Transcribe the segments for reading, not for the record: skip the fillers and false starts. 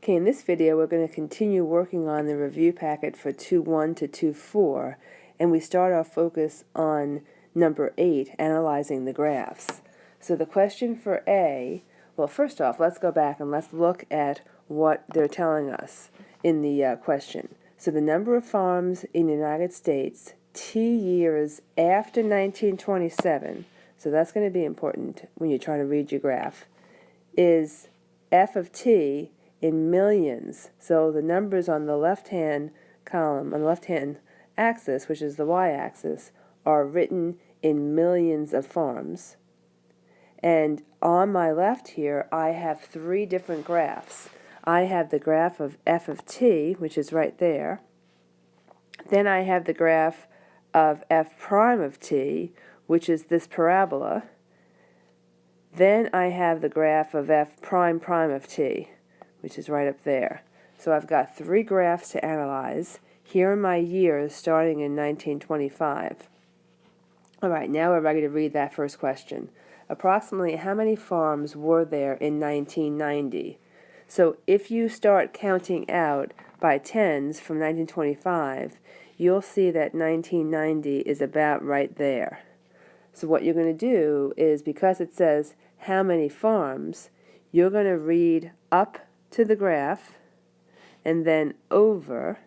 Okay, in this video we're going to continue working on the review packet for 2.1 to 2.4, and we start our focus on number 8, analyzing the graphs. So the question for A, well, first off, let's go back and let's look at what they're telling us in the question. So the number of farms in the United States T years after 1927, so that's going to be important when you're trying to read your graph, is F of T in millions. So the numbers on the left-hand column, on the left-hand axis, which is the y-axis, are written in millions of farms. And on my left here, I have three different graphs. I have the graph of F of T, which is right there. Then I have the graph of F prime of T, which is this parabola. Then I have the graph of F prime prime of T, which is right up there. So I've got three graphs to analyze. Here are my years starting in 1925. All right, now we're ready to read that first question. Approximately how many farms were there in 1990? So if you start counting out by tens from 1925, you'll see that 1990 is about right there. So what you're going to do is, because it says how many farms, you're going to read up to the graph and then over,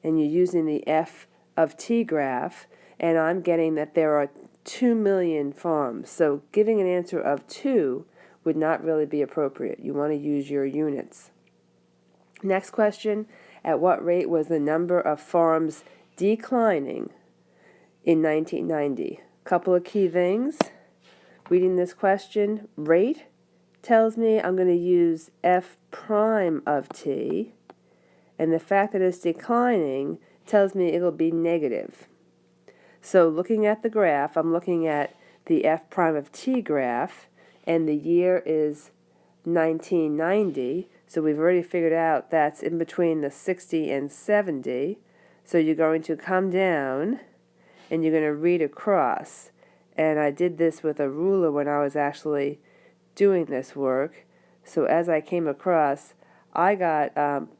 and you're using the F of T graph, and I'm getting that there are 2 million farms. So giving an answer of 2 would not really be appropriate. You want to use your units. Next question, at what rate was the number of farms declining in 1990? Couple of key things. Reading this question, rate tells me I'm going to use F prime of T, and the fact that it's declining tells me it'll be negative. So looking at the graph, I'm looking at the F prime of T graph, and the year is 1990, so we've already figured out that's in between the 60 and 70. So you're going to come down and you're going to read across. And I did this with a ruler when I was actually doing this work. So as I came across, I got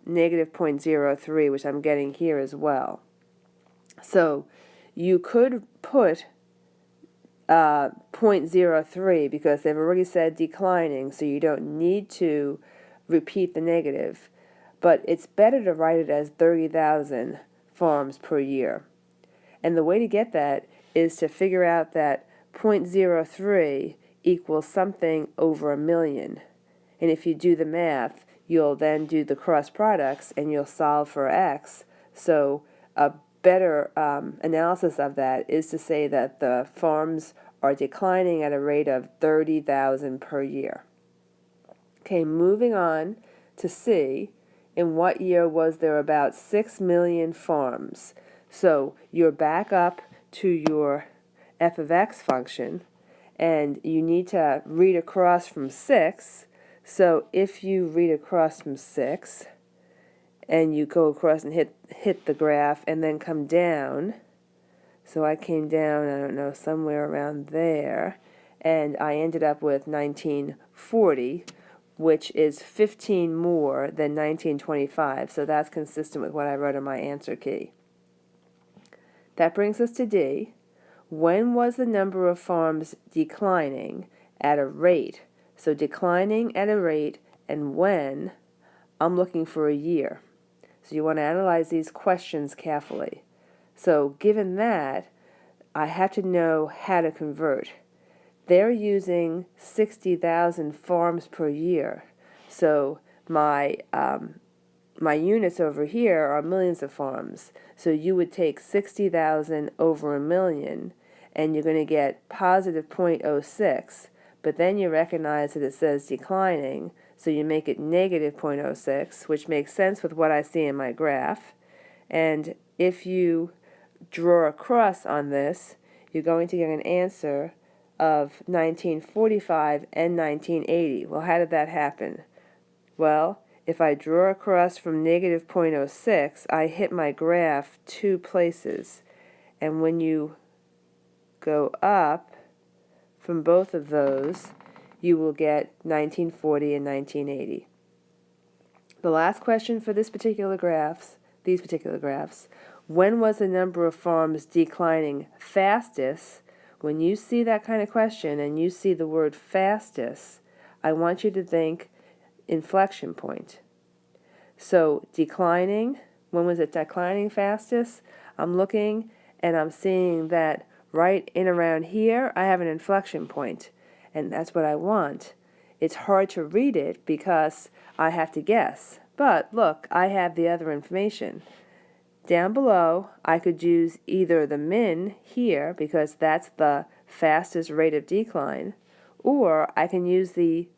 negative 0.03, which I'm getting here as well. So you could put 0.03 because they've already said declining, so you don't need to repeat the negative. But it's better to write it as 30,000 farms per year. And the way to get that is to figure out that 0.03 equals something over 1 million. And if you do the math, you'll then do the cross products and you'll solve for x. So a better analysis of that is to say that the farms are declining at a rate of 30,000 per year. Okay, moving on to C. In what year was there about 6 million farms? So you're back up to your f of x function, and you need to read across from 6. So if you read across from 6, and you go across and hit the graph and then come down, so I came down, I don't know, somewhere around there, and I ended up with 1940, which is 15 more than 1925, so that's consistent with what I wrote in my answer key. That brings us to D. When was the number of farms declining at a rate? So declining at a rate, and when, I'm looking for a year. So you want to analyze these questions carefully. So given that, I have to know how to convert. They're using 60,000 farms per year. So my units over here are millions of farms. So you would take 60,000 over 1 million, and you're going to get positive 0.06. But then you recognize that it says declining, so you make it negative 0.06, which makes sense with what I see in my graph. And if you draw a cross on this, you're going to get an answer of 1945 and 1980. Well, how did that happen? Well, if I draw a cross from negative 0.06, I hit my graph 2 places. And when you go up from both of those, you will get 1940 and 1980. The last question for these particular graphs, when was the number of farms declining fastest? When you see that kind of question and you see the word fastest, I want you to think inflection point. So declining, when was it declining fastest? I'm looking and I'm seeing that right in around here I have an inflection point, and that's what I want. It's hard to read it because I have to guess, but look, I have the other information. Down below, I could use either the min here, because that's the fastest rate of decline, or I can use the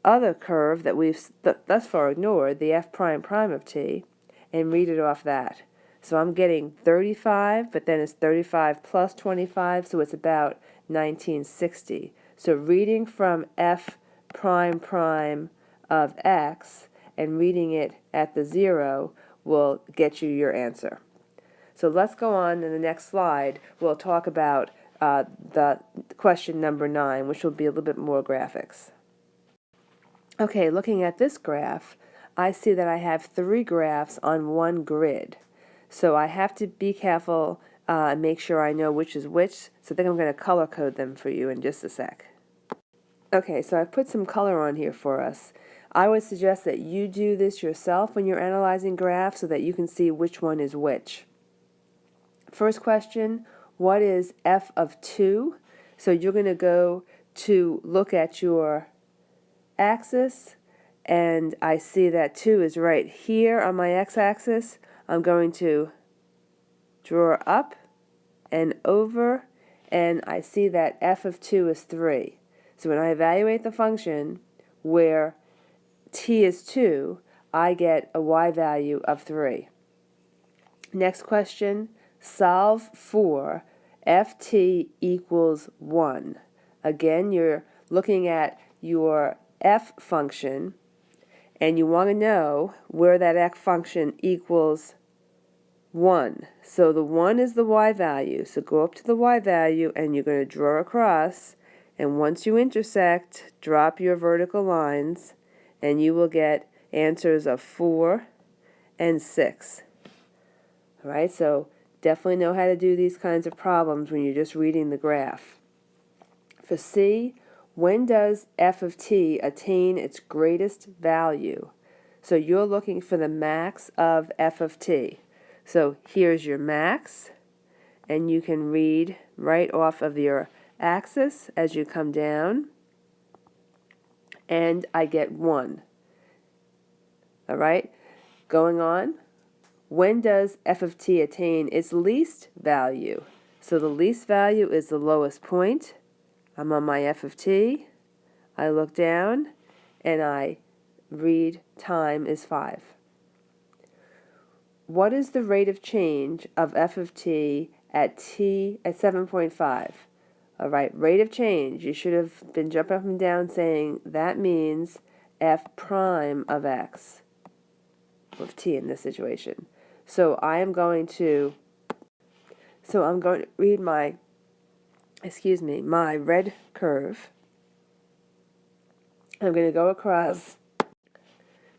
other curve that we've thus far ignored, the f prime prime of t, and read it off that. So I'm getting 35, but then it's 35 plus 25, so it's about 1960. So reading from f prime prime of x and reading it at the 0 will get you your answer. So let's go on in the next slide. We'll talk about the question number 9, which will be a little bit more graphics. Okay, looking at this graph, I see that I have 3 graphs on one grid. So I have to be careful and make sure I know which is which. So I think I'm going to color code them for you in just a sec. Okay, so I've put some color on here for us. I would suggest that you do this yourself when you're analyzing graphs so that you can see which one is which. First question, what is f of 2? So you're going to go to look at your axis, and I see that 2 is right here on my x-axis. I'm going to draw up and over, and I see that f of 2 is 3. So when I evaluate the function where t is 2, I get a y value of 3. Next question, solve for ft equals 1. Again, you're looking at your f function, and you want to know where that f function equals 1. So the 1 is the y value. So go up to the y value, and you're going to draw across, and once you intersect, drop your vertical lines, and you will get answers of 4 and 6. All right, so definitely know how to do these kinds of problems when you're just reading the graph. For C, when does f of t attain its greatest value? So you're looking for the max of f of t. So here's your max, and you can read right off of your axis as you come down, and I get 1. All right, going on. When does f of t attain its least value? So the least value is the lowest point. I'm on my f of t. I look down, and I read time is 5. What is the rate of change of f of t at 7.5? All right, rate of change. You should have been jumping up and down saying that means f prime of x, of t in this situation. So I'm going to read my red curve. I'm going to go across.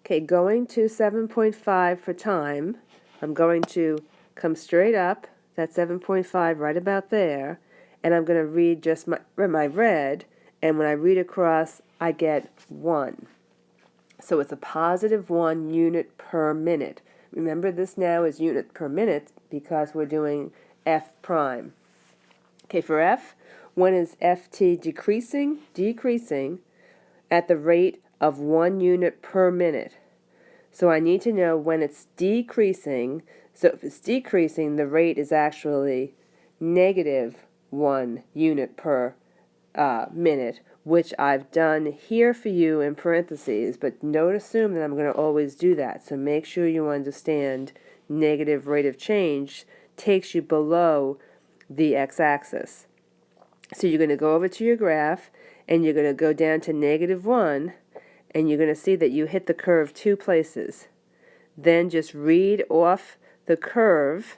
Okay, going to 7.5 for time. I'm going to come straight up, that's 7.5 right about there, and I'm going to read just my red, and when I read across, I get 1. So it's a positive 1 unit per minute. Remember, this now is unit per minute because we're doing f prime. Okay, for f, when is ft decreasing? Decreasing at the rate of 1 unit per minute. So I need to know when it's decreasing. So if it's decreasing, the rate is actually negative 1 unit per minute, which I've done here for you in parentheses, but don't assume that I'm going to always do that. So make sure you understand negative rate of change takes you below the x-axis. So you're going to go over to your graph, and you're going to go down to -1, and you're going to see that you hit the curve 2 places. Then just read off the curve,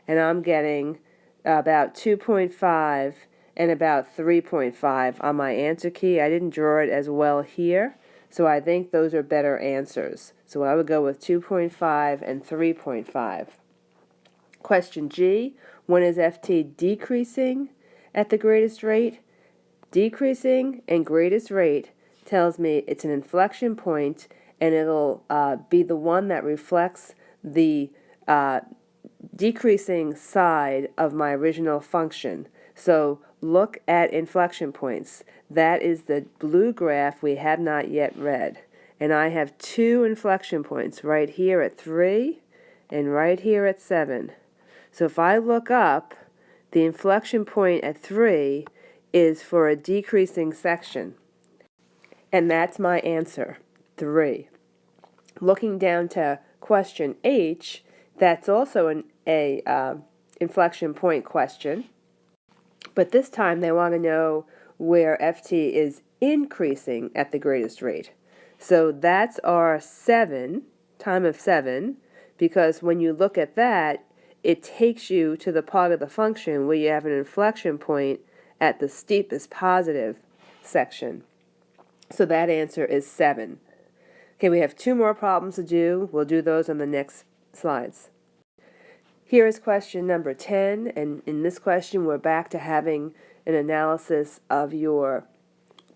and I'm getting about 2.5, and about 3.5 on my answer key. I didn't draw it as well here, so I think those are better answers. So I would go with 2.5 and 3.5. Question G, when is FT decreasing at the greatest rate? Decreasing and greatest rate tells me it's an inflection point, and it'll be the one that reflects the decreasing side of my original function. So look at inflection points. That is the blue graph we have not yet read. And I have two inflection points right here at 3 and right here at 7. So if I look up, the inflection point at 3 is for a decreasing section. And that's my answer, 3. Looking down to question H, that's also an inflection point question. But this time they want to know where FT is increasing at the greatest rate. So that's our 7, time of 7, because when you look at that, it takes you to the part of the function where you have an inflection point at the steepest positive section. So that answer is 7. Okay, we have 2 more problems to do. We'll do those on the next slides. Here is question number 10, and in this question we're back to having an analysis of your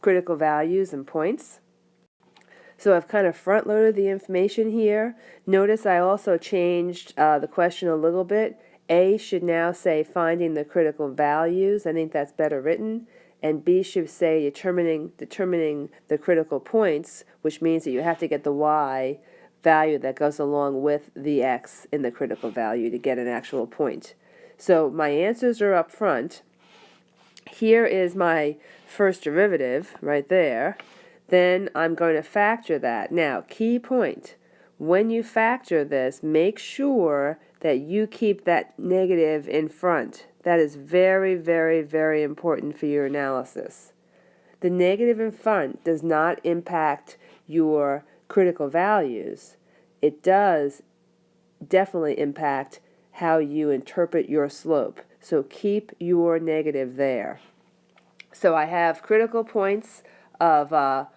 critical values and points. So I've kind of front-loaded the information here. Notice I also changed the question a little bit. A should now say finding the critical values. I think that's better written. And B should say determining the critical points, which means that you have to get the Y value that goes along with the X in the critical value to get an actual point. So my answers are up front. Here is my first derivative right there. Then I'm going to factor that. Now, key point, when you factor this, make sure that you keep that negative in front. That is very, very, very important for your analysis. The negative in front does not impact your critical values. It does definitely impact how you interpret your slope. So keep your negative there. So I have critical points of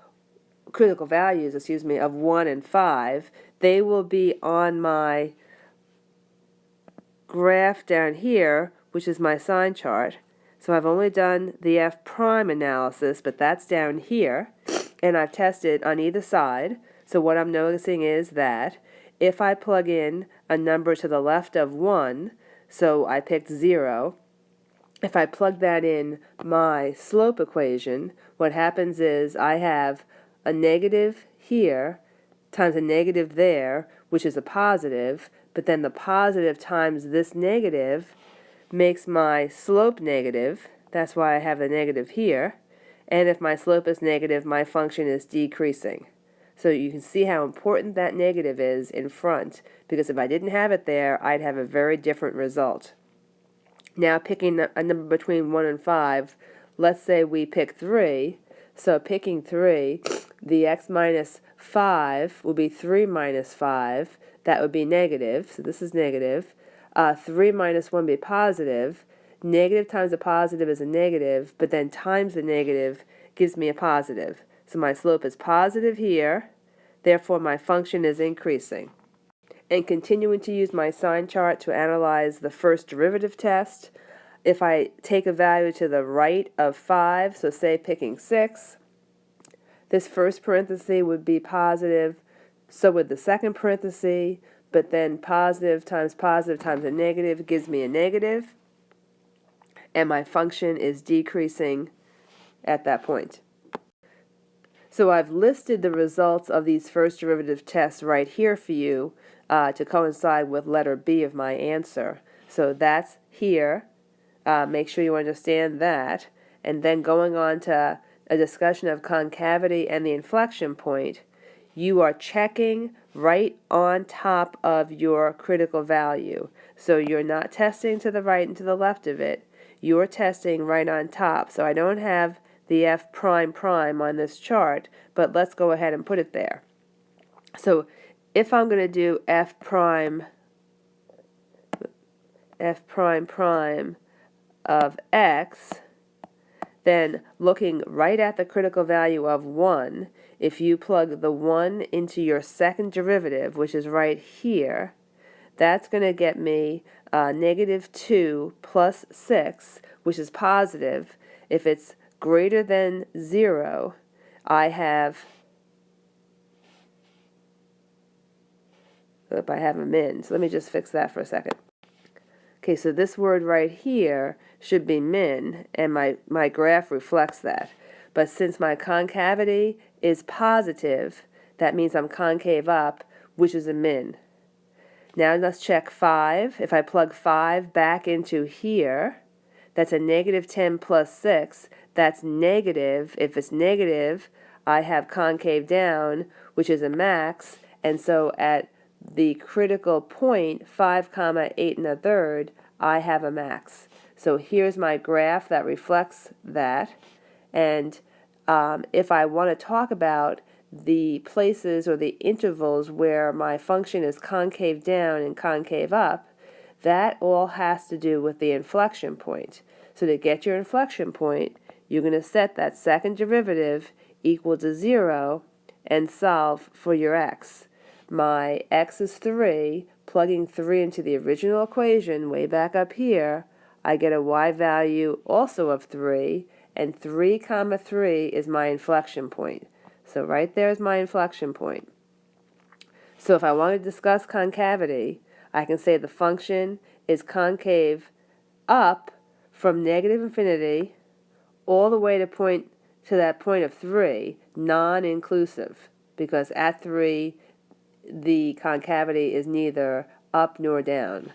critical values, of 1 and 5. They will be on my graph down here, which is my sign chart. So I've only done the F prime analysis, but that's down here, and I've tested on either side. So what I'm noticing is that if I plug in a number to the left of 1, so I picked 0, if I plug that in my slope equation, what happens is I have a negative here times a negative there, which is a positive, but then the positive times this negative makes my slope negative. That's why I have the negative here. And if my slope is negative, my function is decreasing. So you can see how important that negative is in front, because if I didn't have it there, I'd have a very different result. Now picking a number between 1 and 5, let's say we pick 3. So picking 3, the x minus 5 will be 3 minus 5. That would be negative, so this is negative. 3 minus 1 would be positive. Negative times a positive is a negative, but then times the negative gives me a positive. So my slope is positive here, therefore my function is increasing. And continuing to use my sign chart to analyze the first derivative test, if I take a value to the right of 5, so say picking 6, this first parenthesis would be positive, so would the second parenthesis, but then positive times a negative gives me a negative, and my function is decreasing at that point. So I've listed the results of these first derivative tests right here for you to coincide with letter B of my answer. So that's here. Make sure you understand that. And then going on to a discussion of concavity and the inflection point, you are checking right on top of your critical value. So you're not testing to the right and to the left of it. You're testing right on top. So I don't have the F prime prime on this chart, but let's go ahead and put it there. So if I'm going to do F prime prime of x, then looking right at the critical value of 1, if you plug the 1 into your second derivative, which is right here, that's going to get me negative 2 plus 6, which is positive. If it's greater than 0, I have a min. So let me just fix that for a second. Okay, so this word right here should be min, and my graph reflects that. But since my concavity is positive, that means I'm concave up, which is a min. Now let's check 5. If I plug 5 back into here, that's a negative 10 plus 6. That's negative. If it's negative, I have concave down, which is a max, and so at the critical point, 5, 8 1/3, I have a max. So here's my graph that reflects that. And if I want to talk about the places or the intervals where my function is concave down and concave up, that all has to do with the inflection point. So to get your inflection point, you're going to set that second derivative equal to 0 and solve for your x. My x is 3, plugging 3 into the original equation way back up here, I get a y value also of 3, and 3, 3 is my inflection point. So right there is my inflection point. So if I want to discuss concavity, I can say the function is concave up from negative infinity all the way to that point of 3, non-inclusive, because at 3, the concavity is neither up nor down.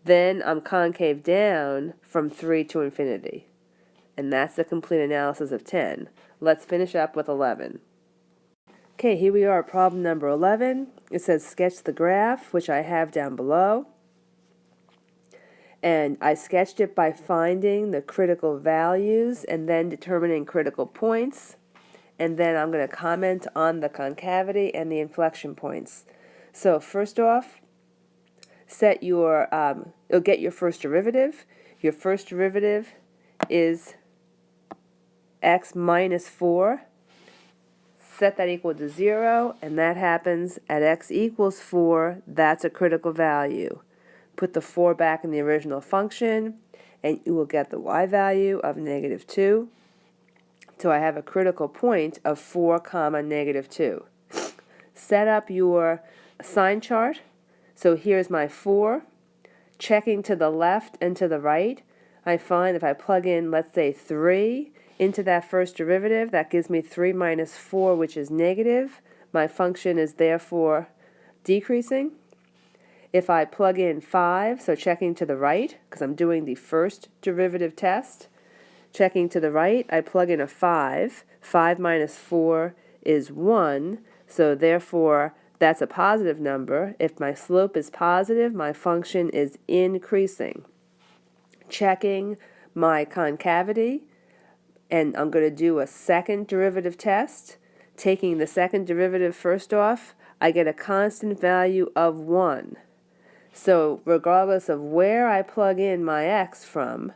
Then I'm concave down from 3 to infinity. And that's the complete analysis of 10. Let's finish up with 11. Okay, here we are at problem number 11. It says sketch the graph, which I have down below. And I sketched it by finding the critical values and then determining critical points. And then I'm going to comment on the concavity and the inflection points. So first off, set your, you'll get your first derivative. Your first derivative is x minus 4. Set that equal to 0, and that happens at x equals 4. That's a critical value. Put the 4 back in the original function, and you will get the y value of negative 2. So I have a critical point of 4, negative 2. Set up your sign chart. So here's my 4. Checking to the left and to the right, I find if I plug in, let's say, 3 into that first derivative, that gives me 3 minus 4, which is negative. My function is therefore decreasing. If I plug in 5, so checking to the right, because I'm doing the first derivative test, checking to the right, I plug in a 5. 5 minus 4 is 1, so therefore that's a positive number. If my slope is positive, my function is increasing. Checking my concavity, and I'm going to do a second derivative test. Taking the second derivative first off, I get a constant value of 1. So regardless of where I plug in my x from,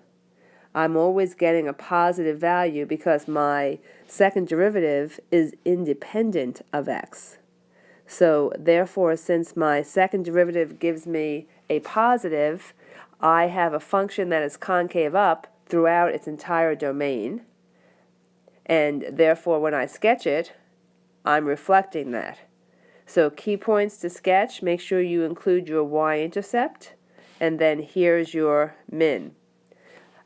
I'm always getting a positive value because my second derivative is independent of x. So therefore, since my second derivative gives me a positive, I have a function that is concave up throughout its entire domain. And therefore, when I sketch it, I'm reflecting that. So key points to sketch, make sure you include your y-intercept, and then here's your min.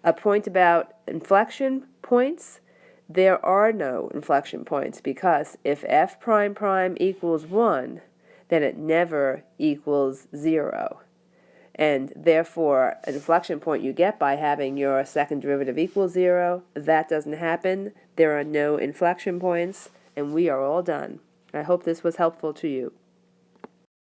A point about inflection points, there are no inflection points because if f prime prime equals 1, then it never equals 0. And therefore, an inflection point you get by having your second derivative equal 0. That doesn't happen. There are no inflection points, and we are all done. I hope this was helpful to you.